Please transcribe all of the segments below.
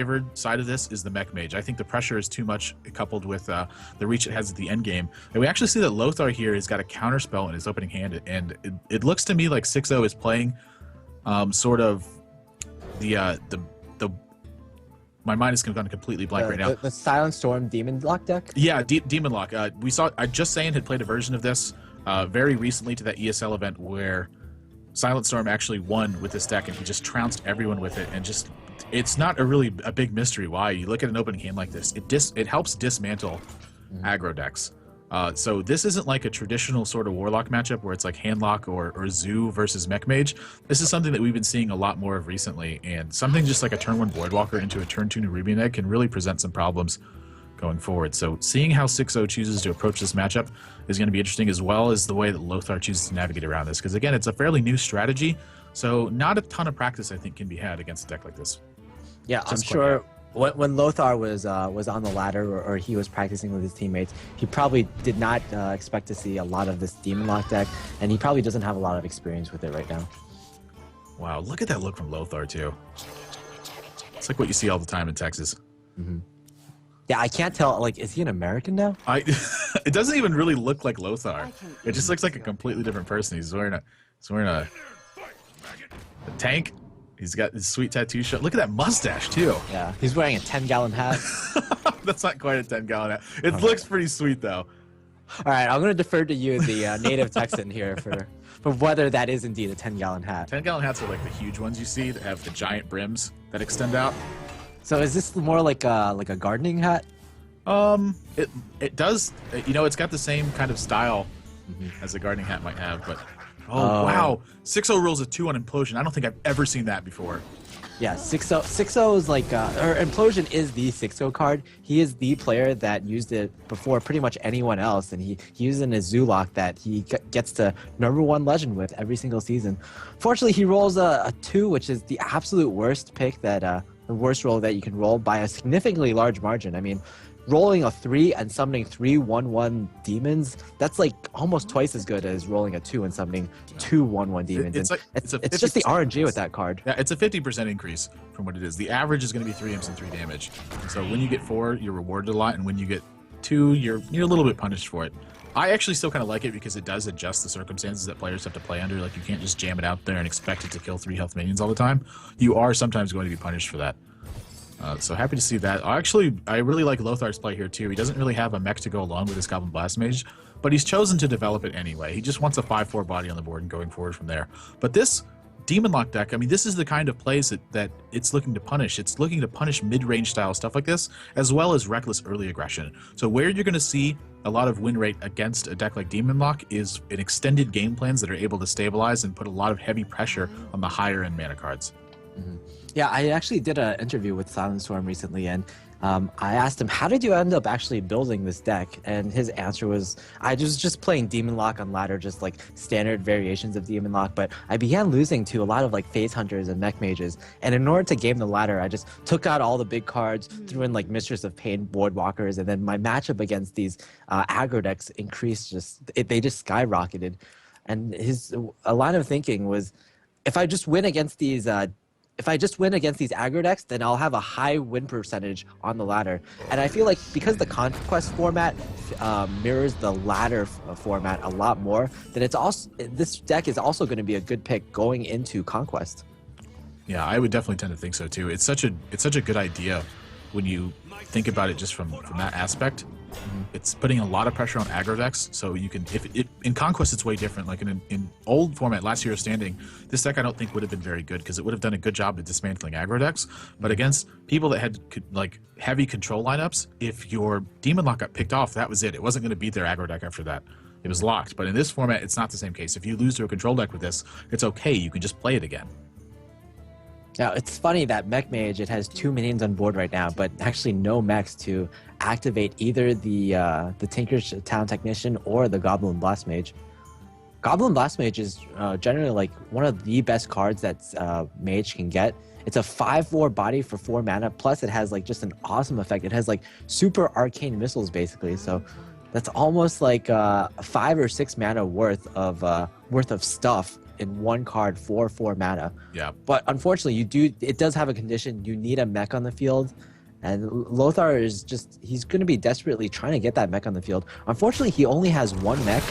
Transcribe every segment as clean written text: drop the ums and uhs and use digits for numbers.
favored side of this is the Mech Mage. I think the pressure is too much coupled with the reach it has at the end game. And we actually see that Lothar here has got a counter spell in his opening hand, and it looks to me like 6-0 is playing sort of the my mind is going completely blank right now. The Silent Storm Demon Lock deck? Yeah, Demon Lock. I Just Saying had played a version of this very recently to that ESL event where Silent Storm actually won with this deck, and he just trounced everyone with it, and just it's not a big mystery why. You look at an opening hand like this, it helps dismantle aggro decks. So this isn't like a traditional sort of Warlock matchup where it's like Handlock or Zoo versus Mech Mage. This is something that we've been seeing a lot more of recently, and something just like a turn 1 Voidwalker into a turn 2 Nerubian Egg can really present some problems going forward. So seeing how 6-0 chooses to approach this matchup is going to be interesting, as well as the way that Lothar chooses to navigate around this, because again, it's a fairly new strategy, so not a ton of practice I think can be had against a deck like this. Yeah, I'm sure when Lothar was on the ladder or he was practicing with his teammates, he probably did not expect to see a lot of this Demon Lock deck, and he probably doesn't have a lot of experience with it right now. Wow, look at that look from Lothar too. It's like what you see all the time in Texas. Yeah, I can't tell, like, is he an American now? It doesn't even really look like Lothar. It just looks like a completely different person. He's wearing a tank. He's got his sweet tattoo shot. Look at that mustache, too. Yeah, he's wearing a 10-gallon hat. That's not quite a 10-gallon hat. It looks pretty sweet, though. All right, I'm going to defer to you, the native Texan here, for whether that is indeed a 10-gallon hat. 10-gallon hats are like the huge ones you see that have the giant brims that extend out. So is this more like a gardening hat? It does. You know, it's got the same kind of style as a gardening hat might have, but wow, 6-0 rolls a 2 on Implosion. I don't think I've ever seen that before. Yeah, 6-0 is like, or Implosion is the 6-0 card. He is the player that used it before pretty much anyone else, and he used it in his Zoolock that he gets to #1 legend with every single season. Fortunately, he rolls a 2, which is the absolute worst pick that, the worst roll that you can roll by a significantly large margin. I mean, rolling a 3 and summoning 3 1/1 demons, that's like almost twice as good as rolling a 2 and summoning 2 1/1 demons. It's just the RNG with that card. Yeah, it's a 50% increase from what it is. The average is going to be 3 imps and 3 damage. So when you get 4, you're rewarded a lot, and when you get 2, you're a little bit punished for it. I actually still kind of like it because it does adjust the circumstances that players have to play under. Like, you can't just jam it out there and expect it to kill 3 health minions all the time. You are sometimes going to be punished for that. So happy to see that. I really like Lothar's play here too. He doesn't really have a mech to go along with his Goblin Blast Mage, but he's chosen to develop it anyway. He just wants a 5/4 body on the board and going forward from there. But this Demon Lock deck, I mean, this is the kind of plays that it's looking to punish. It's looking to punish mid-range style stuff like this, as well as reckless early aggression. So where you're going to see a lot of win rate against a deck like Demon Lock is in extended game plans that are able to stabilize and put a lot of heavy pressure on the higher end mana cards. Yeah, I actually did an interview with Silent Storm recently, and I asked him, how did you end up actually building this deck? And his answer was, I was just playing Demon Lock on ladder, just like standard variations of Demon Lock, but I began losing to a lot of like Phase Hunters and Mech Mages, and in order to game the ladder, I just took out all the big cards, threw in like Mistress of Pain Boardwalkers, and then my matchup against these aggro decks increased, they just skyrocketed. And a line of thinking was, if I just win against these aggro decks, then I'll have a high win percentage on the ladder. And I feel like because the Conquest format mirrors the ladder format a lot more, then this deck is also going to be a good pick going into Conquest. Yeah, I would definitely tend to think so too. It's such a good idea when you think about it just from that aspect. It's putting a lot of pressure on aggro decks, so you can, in Conquest it's way different. Like in old format, Last Hero Standing, this deck I don't think would have been very good because it would have done a good job of dismantling aggro decks. But against people that had like heavy control lineups, if your Demon Lock got picked off, that was it. It wasn't going to beat their aggro deck after that. It was locked. But in this format, it's not the same case. If you lose to a control deck with this, it's okay. You can just play it again. Now, it's funny that Mech Mage, it has 2 minions on board right now, but actually no mechs to activate either the Tinker's Town Technician or the Goblin Blast Mage. Goblin Blast Mage is generally like one of the best cards that Mage can get. It's a 5/4 body for 4 mana, plus it has like just an awesome effect. It has like super arcane missiles basically, so that's almost like 5 or 6 mana worth of stuff in one card for 4 mana. Yeah. But unfortunately, it does have a condition. You need a mech on the field. And Lothar is he's going to be desperately trying to get that mech on the field. Unfortunately, he only has 1 mech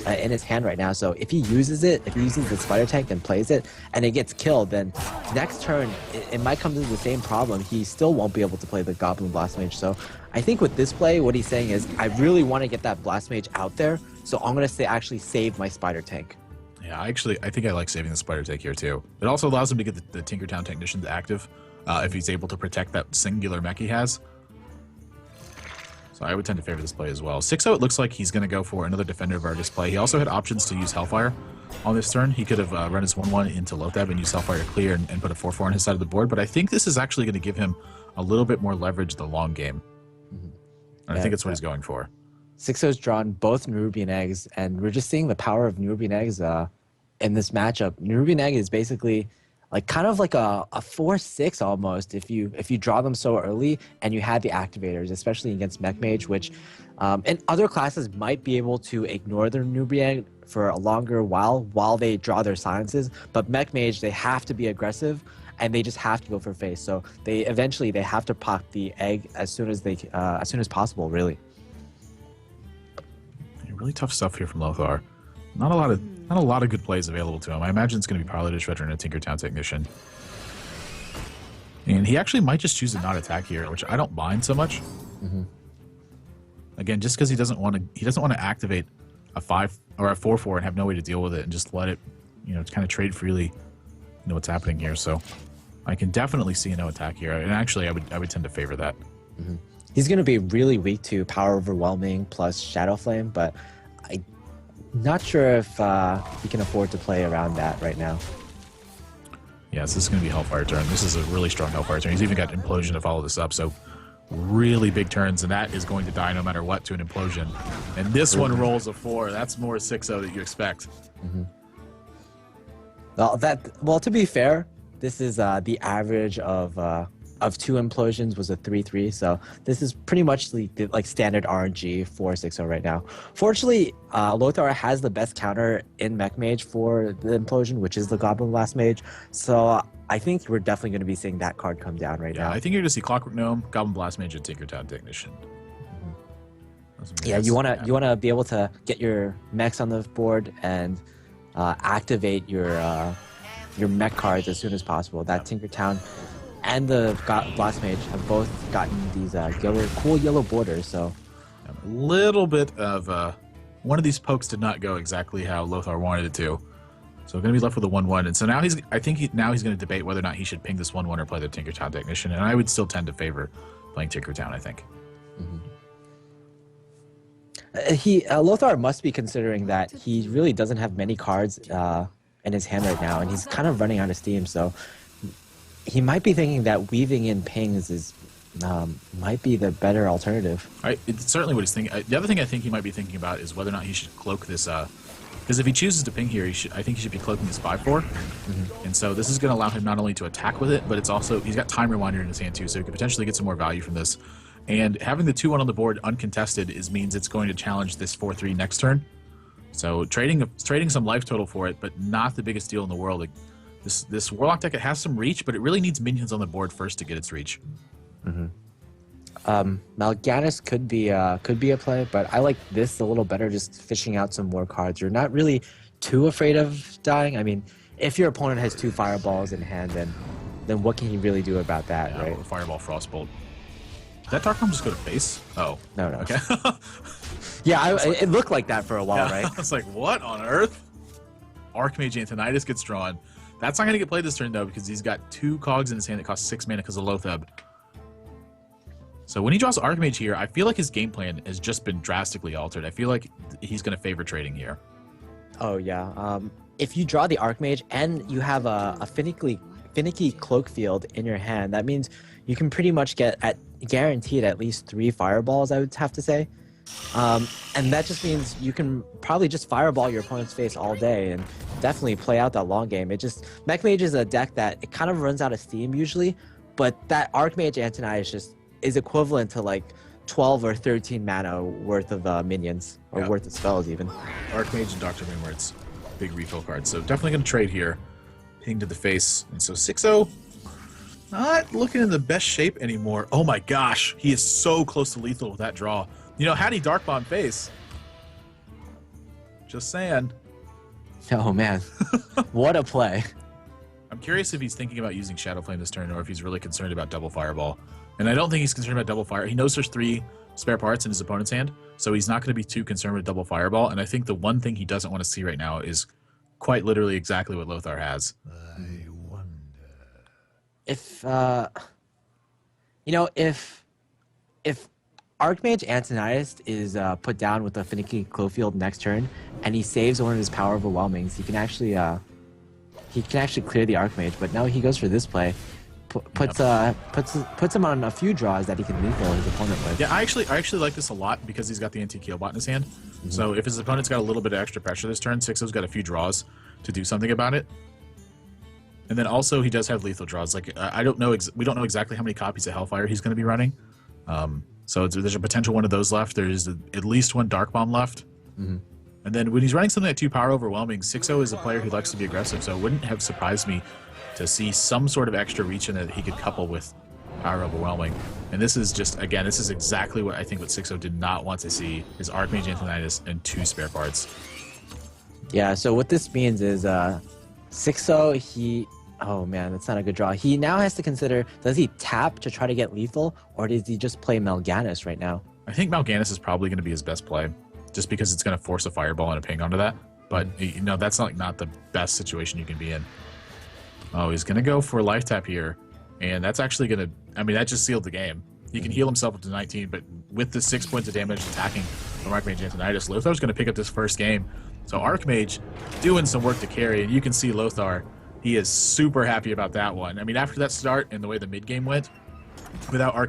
in his hand right now. So if he uses the spider tank and plays it, and it gets killed, then next turn, it might come to the same problem. He still won't be able to play the Goblin Blast Mage. So I think with this play, what he's saying is, I really want to get that Blast Mage out there. So I'm going to actually save my spider tank. Yeah, I think I like saving the spider tank here too. It also allows him to get the Tinkertown Technicians active if he's able to protect that singular mech he has. So I would tend to favor this play as well. 6-0, it looks like he's going to go for another Defender of Argus play. He also had options to use Hellfire on this turn. He could have run his 1-1 into Lothab and use Hellfire to clear and put a 4-4 on his side of the board. But I think this is actually going to give him a little bit more leverage the long game. And I think that's what he's going for. 6-0's drawn both Nerubian Eggs, and we're just seeing the power of Nerubian Eggs in this matchup. Nerubian Egg is basically kind of like a 4-6 almost if you draw them so early and you have the activators, especially against Mech Mage, which in other classes might be able to ignore their Nerubian Egg for a longer while they draw their silences. But Mech Mage, they have to be aggressive and they just have to go for face. So they have to pop the egg as soon as possible, really. Really tough stuff here from Lothar. Not a lot of good plays available to him. I imagine it's going to be Pilotage Veteran and Tinkertown Technician. And he actually might just choose to not attack here, which I don't mind so much. Again, just because he doesn't want to activate a 5 or a 4-4 and have no way to deal with it and just let it, kind of trade freely. You know what's happening here, so I can definitely see a no attack here. And actually, I would tend to favor that. He's going to be really weak to Power Overwhelming plus Shadow Flame, but I'm not sure if he can afford to play around that right now. Yes, this is going to be Hellfire turn. This is a really strong Hellfire turn. He's even got Implosion to follow this up, so really big turns, and that is going to die no matter what to an Implosion. And this one rolls a 4. That's more 6-0 that you expect. Well, to be fair, this is the average of 2 implosions was a 3-3, so this is pretty much the standard RNG for 6-0 right now. Fortunately, Lothar has the best counter in Mech Mage for the implosion, which is the Goblin Blast Mage. So I think we're definitely going to be seeing that card come down right now. I think you're going to see Clockwork Gnome, Goblin Blast Mage, and Tinkertown Technician. Yeah, you wanna be able to get your mechs on the board and activate your mech cards as soon as possible. That Tinkertown and the Blast Mage have both gotten these cool yellow borders, so... A little bit of... one of these pokes did not go exactly how Lothar wanted it to. So going to be left with a 1-1. And so now he's going to debate whether or not he should ping this 1-1 or play the Tinkertown Technician. And I would still tend to favor playing Tinkertown, I think. Lothar must be considering that he really doesn't have many cards in his hand right now, and he's kind of running out of steam, so... He might be thinking that weaving in pings might be the better alternative. It's certainly what he's thinking. The other thing I think he might be thinking about is whether or not he should cloak this. Because if he chooses to ping here, I think he should be cloaking this 5-4. And so this is going to allow him not only to attack with it, but it's also he's got Time Rewinder in his hand too, so he could potentially get some more value from this. And having the 2-1 on the board uncontested means it's going to challenge this 4-3 next turn. So trading some life total for it, but not the biggest deal in the world. This Warlock deck, it has some reach, but it really needs minions on the board first to get its reach. Mal'Ganis could be a play, but I like this a little better, just fishing out some more cards. You're not really too afraid of dying. I mean, if your opponent has 2 fireballs in hand, then what can you really do about that, right? Fireball, Frostbolt. Did that Dark Realm just go to face? Oh. No. Okay. Yeah, it looked like that for a while, right? I was like, what on earth? Archmage Anthonitis gets drawn. That's not going to get played this turn, though, because he's got 2 cogs in his hand that cost 6 mana because of Lothab. So when he draws Archmage here, I feel like his game plan has just been drastically altered. I feel like he's going to favor trading here. Oh, yeah. If you draw the Archmage and you have a finicky cloak field in your hand, that means you can pretty much get guaranteed at least 3 fireballs, I would have to say. And that just means you can probably just fireball your opponent's face all day and definitely play out that long game. Mech Mage is a deck that it kind of runs out of steam usually, but that Archmage Antonius is equivalent to like 12 or 13 mana worth of minions, or worth of spells even. Archmage and Dr. Moonwords. big refill card. So definitely going to trade here. Ping to the face. And so 6-0, not looking in the best shape anymore. Oh my gosh, he is so close to lethal with that draw. You know, had he Dark Bomb face, just saying. Oh man, what a play. I'm curious if he's thinking about using Shadow Flame this turn or if he's really concerned about double Fireball. And I don't think he's concerned about double fire. He knows there's 3 spare parts in his opponent's hand, so he's not going to be too concerned with double Fireball. And I think the one thing he doesn't want to see right now is quite literally exactly what Lothar has. I wonder. If you know, if Archmage Antonidas is put down with a Finicky Clofield next turn, and he saves one of his power overwhelmings, he can actually clear the Archmage. But now he goes for this play, puts him on a few draws that he can lethal his opponent with. Yeah, I actually like this a lot because he's got the anti-Keel bot in his hand. So if his opponent's got a little bit of extra pressure this turn, 6-0's got a few draws to do something about it. And then also he does have lethal draws. Like I don't know, we don't know exactly how many copies of Hellfire he's going to be running. So there's a potential one of those left. There's at least one Dark Bomb left. And then when he's running something like 2 power overwhelming, 6-0 is a player who likes to be aggressive. So it wouldn't have surprised me to see some sort of extra reach in that he could couple with power overwhelming. And this is just, again, this is exactly what I think what 6-0 did not want to see, is Archmage Antonidas and 2 spare parts. Yeah, so what this means is 6-0, oh man, that's not a good draw. He now has to consider, does he tap to try to get lethal, or does he just play Mal'Ganis right now? I think Mal'Ganis is probably going to be his best play, just because it's going to force a fireball and a ping onto that. But, you know, that's not the best situation you can be in. Oh, he's going to go for life tap here. And that's actually going to, I mean, that just sealed the game. He can heal himself up to 19, but with the 6 points of damage attacking from Archmage Antonidas, Lothar's going to pick up this first game. So Archmage doing some work to carry, and you can see Lothar, he is super happy about that one. I mean, after that start and the way the mid game went, without Archmage